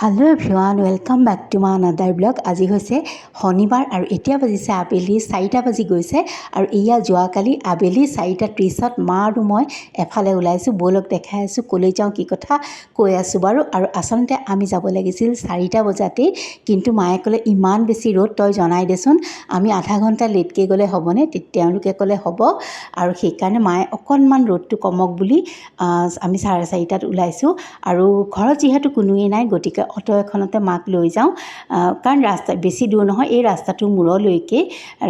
Hello' everyone, welcome back to my another blog. আজি হৈছে শনিবাৰ আৰু এতিয়া বাজিছে আবেলি 4টা বাজি গৈছে আৰু এয়া যোৱাকালি আবেলি 4:30 মা আৰু মই এফালে ওলাইছোঁ। ব'লক দেখাই আছোঁ ক'লৈ যাওঁ, কি কথা কৈ আছোঁ বাৰু। আৰু আচলতে আমি যাব লাগিছিল 4টা বজাতেই, কিন্তু মায়ে ক'লে ইমান বেছি ৰ'দ, তই জনাই দেচোন আমি আধা ঘণ্টা লেটকৈ গ'লে হ'বনে? তেওঁলোকে ক'লে হ'ব, আৰু সেইকাৰণে মায়ে অকণমান ৰ'দটো কমক বুলি আমি 4:30 ওলাইছোঁ। আৰু ঘৰত যিহেতু কোনোৱেই নাই, গতিকে অটো এখনতে মাক লৈ যাওঁ, কাৰণ ৰাস্তা বেছি দূৰ নহয়, এই ৰাস্তাটোৰ মূৰলৈকে,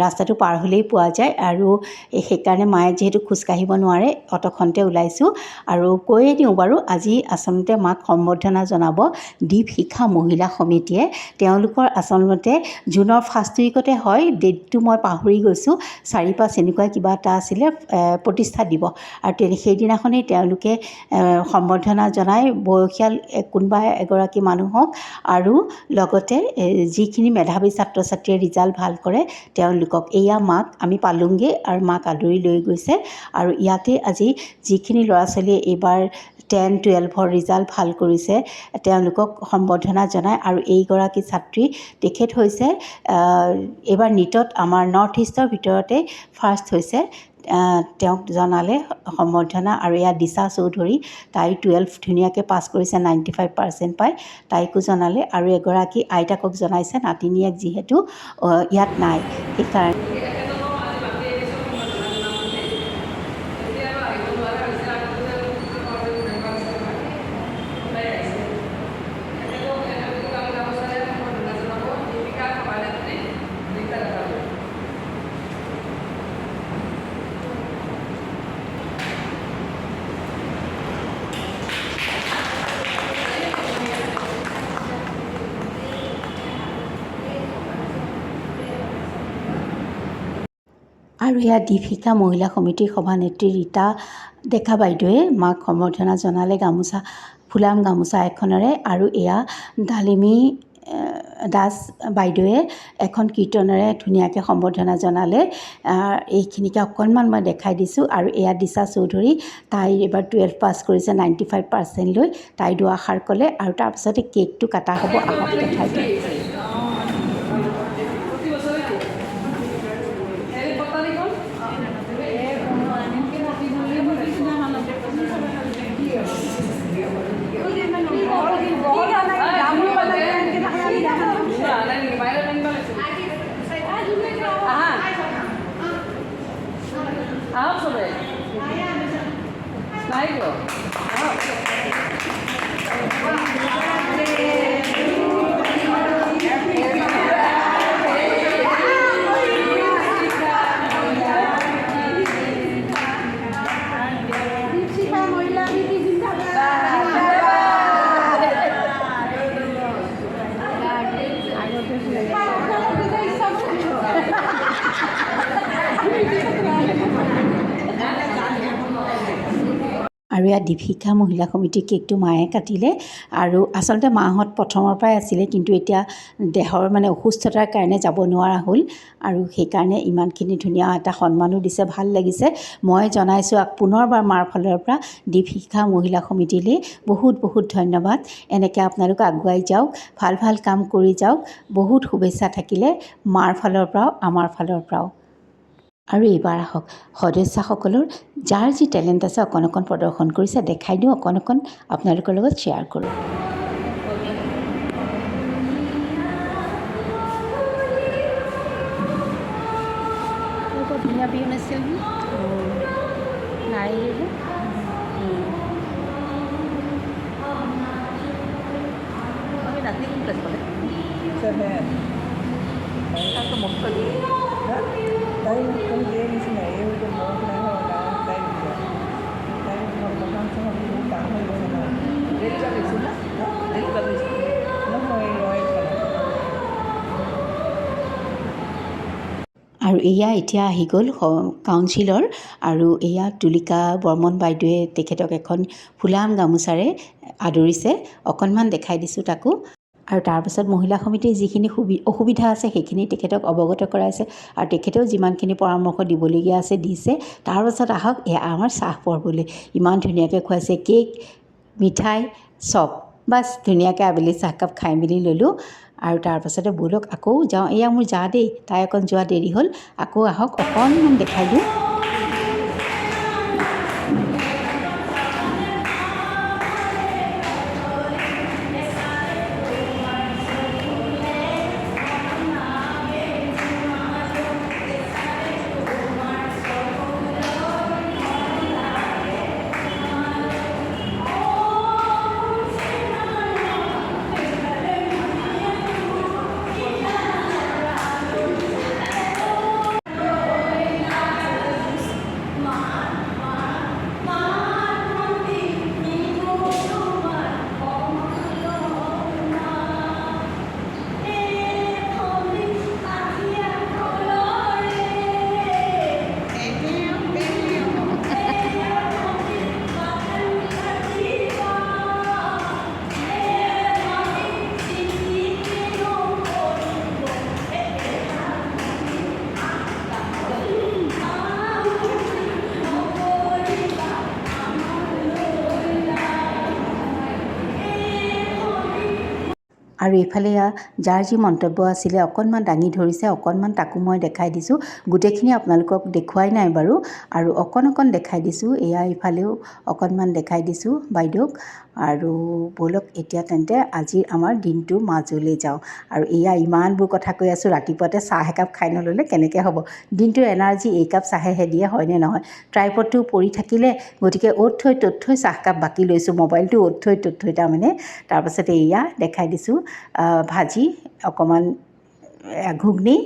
ৰাস্তাটো পাৰ হ'লেই পোৱা যায়। আৰু সেইকাৰণে মায়ে যিহেতু খোজকাঢ়িব নোৱাৰে, অটোখনতে ওলাইছোঁ। আৰু কৈয়ে দিওঁ বাৰু, আজি আচলতে মাক সম্বৰ্ধনা জনাব দ্বীপ শিখা মহিলা সমিতিয়ে। তেওঁলোকৰ আচলতে জুনৰ ফাৰ্ষ্ট উইকতে হয়, ডেটটো মই পাহৰি গৈছোঁ, 4-5 এনেকুৱা কিবা এটা আছিলে, প্ৰতিষ্ঠা দিব। আৰু সেইদিনাখনেই তেওঁলোকে সম্বৰ্ধনা জনাই বয়সীয়াল কোনোবা এগৰাকী মানুহক, আৰু লগতে যিখিনি মেধাৱী ছাত্ৰ ছাত্ৰীয়ে ৰিজাল্ট ভাল কৰে তেওঁলোকক। এয়া মাক আমি পালোঁগৈ আৰু মাক আদৰি লৈ গৈছে। আৰু ইয়াতে আজি যিখিনি ল'ৰা ছোৱালীয়ে এইবাৰ 10-12ৰ ৰিজাল্ট ভাল কৰিছে তেওঁলোকক সম্বৰ্ধনা জনায়। আৰু এইগৰাকী ছাত্ৰী, তেখেত হৈছে এইবাৰ নীটত আমাৰ নৰ্থ ইষ্টৰ ভিতৰতে ফাৰ্ষ্ট হৈছে, তেওঁক জনালে সম্বৰ্ধনা। আৰু এয়া দিশা চৌধুৰী, তাই 12 ধুনীয়াকৈ পাছ কৰিছে, 95% পাই, তাইকো জনালে। আৰু এগৰাকী আইতাকক জনাইছে, নাতিনীয়েক যিহেতু ইয়াত নাই সেইকাৰণে। আৰু এয়া দ্বীপ শিখা মহিলা সমিতিৰ সভানেত্ৰী ৰীতা ডেকা বাইদেৱে মাক সম্বৰ্ধনা জনালে গামোচা, ফুলাম গামোচা এখনেৰে। আৰু এয়া ডালিমী দাস বাইদেৱে এখন কীৰ্তনেৰে ধুনীয়াকৈ সম্বৰ্ধনা জনালে। এইখিনিকে অকণমান মই দেখাই দিছোঁ। আৰু এয়া দিশা চৌধুৰী, তাই এইবাৰ 12 পাছ কৰিছে, 95% লৈ, তাই দুআষাৰ ক'লে। আৰু তাৰপিছতে কেকটো কাটা হ'ব, আহক দেখাই দিওঁ। আৰু ইয়াত দ্বীপ শিখা মহিলা সমিতিৰ কেকটো মায়ে কাটিলে। আৰু আচলতে মাহঁত প্ৰথমৰ পৰাই আছিলে, কিন্তু এতিয়া দেহৰ অসুস্থতাৰ কাৰণে যাব নোৱাৰা হ'ল, আৰু সেইকাৰণে ইমানখিনি ধুনীয়া এটা সন্মানো দিছে, ভাল লাগিছে। মই জনাইছোঁ পুনৰবাৰ মাৰ ফালৰ পৰা দ্বীপ শিখা মহিলা সমিতিলৈ বহুত বহুত ধন্যবাদ। এনেকৈ আপোনালোক আগুৱাই যাওক, ভাল ভাল কাম কৰি যাওক, বহুত শুভেচ্ছা থাকিলে মাৰ ফালৰ পৰাও আমাৰ ফালৰ পৰাও। আৰু এইবাৰ আহক সদস্যাসকলৰ যাৰ যি টেলেণ্ট আছে অকণ অকণ প্ৰদৰ্শন কৰিছে, দেখাই দিওঁ, অকণ অকণ আপোনালোকৰ লগত শ্বেয়াৰ কৰোঁ। ধুনীয়া বিহু নাছিল নাই আৰু এয়া এতিয়া আহি গ'ল কাউন্সিলৰ। আৰু এয়া তুলিকা বৰ্মন বাইদেৱে তেখেতক এখন ফুলাম গামোচাৰে আদৰিছে, অকণমান দেখাই দিছোঁ তাকো। আৰু তাৰপাছত মহিলা সমিতিৰ যিখিনি অসুবিধা আছে সেইখিনি তেখেতক অৱগত কৰাইছে, আৰু তেখেতেও যিমানখিনি পৰামৰ্শ দিবলগীয়া আছে দিছে। তাৰপাছত আহক এয়া আমাৰ চাহ পৰ্বলৈ, ইমান ধুনীয়াকৈ খুৱাইছে, কেক, মিঠাই, চব বাছ ধুনীয়াকৈ আবেলি চাহকাপ খাই মেলি ল'লোঁ আৰু তাৰপাছতে ব'লক আকৌ যাওঁ এয়া মোৰ যা দেই তাই অকণ যোৱা দেৰি হ'ল আকৌ আহক অকণমান দেখাই দিওঁ আৰু এইফালে যাৰ যি মন্তব্য আছিলে অকণমান দাঙি ধৰিছে অকণমান তাকো মই দেখাই দিছোঁ গোটেইখিনি আপোনালোকক দেখুৱাই নাই বাৰু আৰু অকণ দেখাই দিছোঁ এয়া ইফালেও অকণমান দেখাই দিছোঁ বাইদেউক আৰু ব'লক এতিয়া তেন্তে আজি আমাৰ দিনটো মাজলৈ যাওঁ আৰু এয়া ইমানবোৰ কথা কৈ আছোঁ ৰাতিপুৱাতে চাহ একাপ খাই নল'লে কেনেকৈ হ'ব দিনটোৰ এনাৰ্জি একাপ চাহেহে দিয়ে হয়নে নহয় ট্ৰাইপডটো পৰি থাকিলে গতিকে অ'ত থৈ ত'ত থৈ চাহকাপ বাকি লৈছোঁ মোবাইলটো অ'ত থৈ ত'ত থৈ তাৰমানে তাৰপাছতে এয়া দেখাই দিছোঁ ভাজি অকণমান ঘুগনি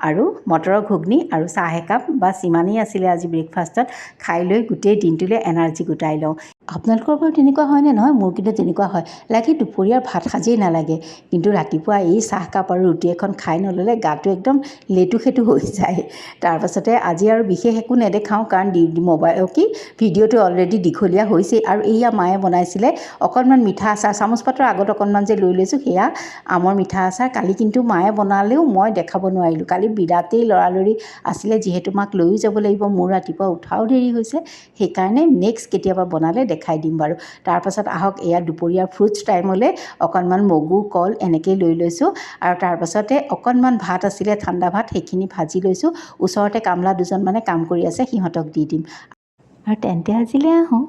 আৰু মটৰৰ ঘুগনি আৰু চাহ একাপ বাছ ইমানেই আছিলে আজি ব্ৰেকফাষ্টত খাই লৈ গোটেই দিনটোলৈ এনাৰ্জি গোটাই লওঁ আপোনালোকৰ বাৰু তেনেকুৱা হয়নে নহয় মোৰ কিন্তু তেনেকুৱা হয় লাগে দুপৰীয়াৰ ভাত সাজেই নালাগে কিন্তু ৰাতিপুৱা এই চাহকাপ আৰু ৰুটি এখন খাই নল'লে গাটো একদম লেটু খেটু হৈ যায় তাৰপাছতে আজি আৰু বিশেষ একো নেদেখাওঁ কাৰণ মোবাইল ভিডিঅ'টো অলৰেডি দীঘলীয়া হৈছেই আৰু এয়া মায়ে বনাইছিলে অকণমান মিঠা আচাৰ চামুচ পাতৰ আগত অকণমান যে লৈ লৈছোঁ সেয়া আমৰ মিঠা আচাৰ কালি কিন্তু মায়ে বনালেও মই দেখাব নোৱাৰিলোঁ কালি বিৰাটেই লৰালৰি আছিলে যিহেতু মাক লৈও যাব লাগিব মোৰ ৰাতিপুৱা উঠাও দেৰি হৈছে সেইকাৰণে নেক্সট কেতিয়াবা বনালে দেখাই দিম বাৰু তাৰপাছত আহক এয়া দুপৰীয়াৰ ফ্ৰুটছ টাইমলৈ অকণমান মগু কল এনেকৈ লৈ লৈছোঁ আৰু তাৰপাছতে অকণমান ভাত আছিলে ঠাণ্ডা ভাত সেইখিনি ভাজি লৈছোঁ ওচৰতে কামলা দুজনমানে কাম কৰি আছে সিহঁতক দি দিম আৰু তেন্তে আজিলৈ আহোঁ